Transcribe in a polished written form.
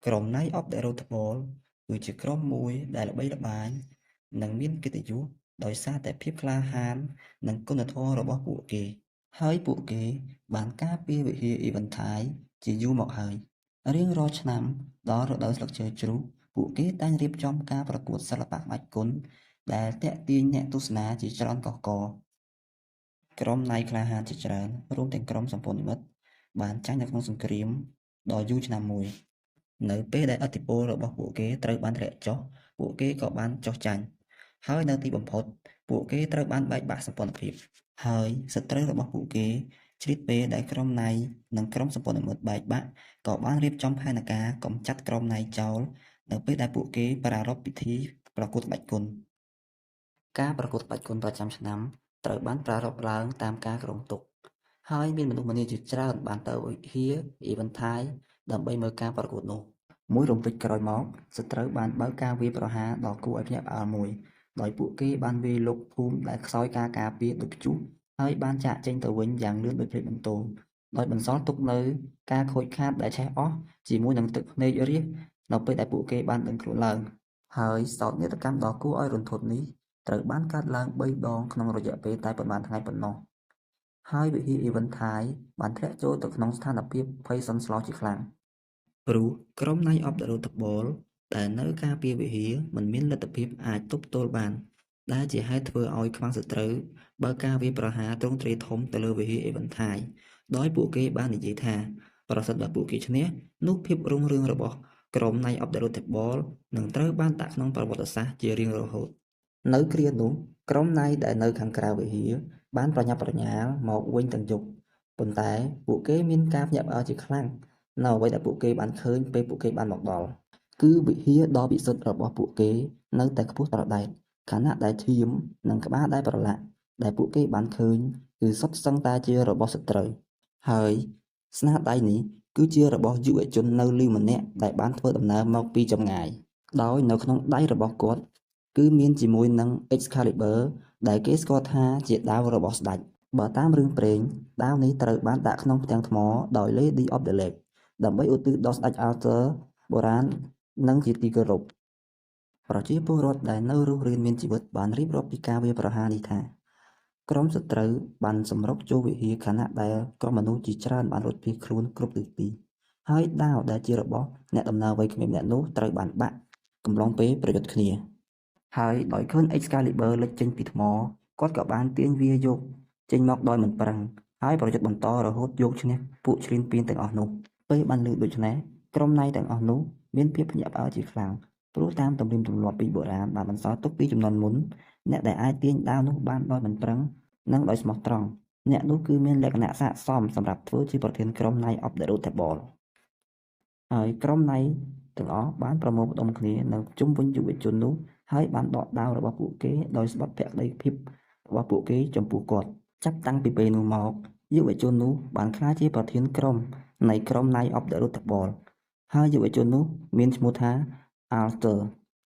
ក្រុម Knights of the Round Table គឺជាក្រុមមួយដែលល្បីល្បាញនិងមានកិត្តិយសដោយសារតែភាពក្លាហាននិងគុណធម៌របស់ពួកគេ ហើយពួកគេបានការពារវិហារ Eventide ជាយូរមកហើយរៀងរាល់ឆ្នាំដល់រដូវស្លឹកឈើជ្រុះពួកគេតែងរៀបចំការប្រកួតសិល្បៈក្បាច់គុនដែលទាក់ទាញអ្នកទស្សនាជាច្រើនកុះករក្រុមណៃក្លាហានជាច្រើនរួមទាំងក្រុមសម្ព័ន្ធមិត្តបានចាញ់នៅក្នុងសង្គ្រាមដ៏យូរឆ្នាំមួយនៅពេលដែលឥទ្ធិពលរបស់ពួកគេត្រូវបានធ្លាក់ចុះពួកគេក៏បានចុះចាញ់ហើយនៅទីបំផុតពួកគេត្រូវបានបែកបាក់សម្ព័ន្ធភាពហើយសត្រូវរបស់ពួកគេជ្រៀតពេលដែលក្រុមណៃនិងក្រុមសម្ព័ន្ធមិត្តបែកបាក់ក៏បានរៀបចំផែនការកម្ចាត់ក្រុមណៃចោលនៅពេលដែលពួកគេប្រារព្ធពិធីប្រកួតក្បាច់គុនការប្រកួតក្បាច់គុនប្រចាំឆ្នាំត្រូវបានប្រារព្ធឡើងតាមការគ្រោងទុកហើយមានមនុស្សម្នាជាច្រើនបានទៅវិហារ Eventide ដើម្បីមើលការប្រកួតនោះមួយរំពេចក្រោយមកសត្រូវបានបើកការវាយប្រហារដ៏គួរឲ្យភ្ញាក់ផ្អើលមួយដោយពួកគេបានវាយលុកភូមិដែលខ្សោយការការពារដូចព្យុះហើយបានចាកចេញទៅវិញយ៉ាងលឿនដូចភ្លេចបន្ទោដោយបន្សល់ទុកនៅការខូចខាតដែលឆេះអស់ជាមួយនឹងទឹកភ្នែករាសនៅពេលដែលពួកគេបានដឹងខ្លួនឡើងហើយសោកនាដកម្មដ៏គួរឲ្យរន្ធត់នេះត្រូវបានកើតឡើង3ដងក្នុងរយៈពេលតែប៉ុន្មានថ្ងៃប៉ុណ្ណោះហើយវិហារ Eventide បានធ្លាក់ចូលទៅក្នុងស្ថានភាពភ័យសន្សឡោះជាខ្លាំងព្រោះក្រុម Knights of the Round Table ដែលនៅការពារវិហារមិនមានលទ្ធភាពអាចទប់ទល់បានដែលជាហេតុធ្វើឲ្យខ្មាំងសត្រូវបើកការវាយប្រហារទ្រង់ទ្រាយធំទៅលើវិហារ Eventide ដោយពួកគេបាននិយាយថាប្រសិនបើពួកគេឈ្នះនោះភាពរុងរឿងរបស់ក្រុម Knights of the Round Table នឹងត្រូវបានដាក់ក្នុងប្រវត្តិសាស្ត្រជារៀងរហូតនៅគ្រានោះក្រុម Knights ដែលនៅខាងក្រៅវិហារបានប្រញាប់ប្រញាល់មកវិញទាំងយប់ប៉ុន្តែពួកគេមានការភ្ញាក់ផ្អើលជាខ្លាំងនៅអ្វីដែលពួកគេបានឃើញពេលពួកគេបានមកដល់គឺវិហារដ៏ពិសិដ្ឋរបស់ពួកគេនៅតែខ្ពស់ត្រដែតខណៈដែលឈាមនិងក្បាលដែលប្រឡាក់ដែលពួកគេបានឃើញគឺសុទ្ធសឹងតែជារបស់សត្រូវហើយស្នាដៃនេះគឺជារបស់យុវជននៅលីម្នាក់ដែលបានធ្វើដំណើរមកពីចម្ងាយដោយនៅក្នុងដៃរបស់គាត់គឺមានជាមួយនឹង Excalibur ដែលគេស្គាល់ថាជាដាវរបស់ស្ដេចបើតាមរឿងព្រេងដាវនេះត្រូវបានដាក់ក្នុងផ្ទាំងថ្មដោយ Lady of the Lake ដើម្បីឧទ្ទិសដល់ស្ដេច Arthur បុរាណនិងជាទីគោរពប្រជាពលរដ្ឋដែលនៅរស់រានមានជីវិតបានរៀបរាប់ពីការវាយប្រហារនេះថាក្រុមសត្រូវបានសម្រុកចូលវិហារខណៈដែលក្រុមមនុស្សជាច្រើនបានរត់ភៀសខ្លួនគ្រប់ទិសទីហើយដាវដែលជារបស់អ្នកដំណើរវ័យក្មេងម្នាក់នោះត្រូវបានបាក់កំឡុងពេលប្រយុទ្ធគ្នាហើយដោយឃើញ Excalibur លេចចេញពីថ្មគាត់ក៏បានទាញវាយកចេញមកដោយមិនប្រឹងហើយប្រយុទ្ធបន្តរហូតយកឈ្នះពួកឈ្លានពានទាំងអស់នោះពេលបានលើកដូច្នេះក្រុមណៃទាំងអស់នោះមានភាពភ្ញាក់ផ្អើលជាខ្លាំងព្រោះតាមទំនៀមទម្លាប់ពីបុរាណបានបន្សល់ទុកពីជំនាន់មុនអ្នកដែលអាចទាញដាវនោះបានដោយមិនប្រឹងនិងដោយស្មោះត្រង់អ្នកនោះគឺមានលក្ខណៈស័ក្តិសមសម្រាប់ធ្វើជាប្រធានក្រុម Knights of the Round Table ហើយក្រុមណៃទាំងអស់បានប្រមូលផ្ដុំគ្នានៅជុំវិញយុវជននោះហើយបានដកដាវរបស់ពួកគេដោយស្បត់ភក្តីភាពរបស់ពួកគេចំពោះគាត់ចាប់តាំងពីពេលនោះមកយុវជននោះបានក្លាយជាប្រធានក្រុមនៃក្រុម Knights of the Round Table ហើយយុវជននោះមានឈ្មោះថា Arthur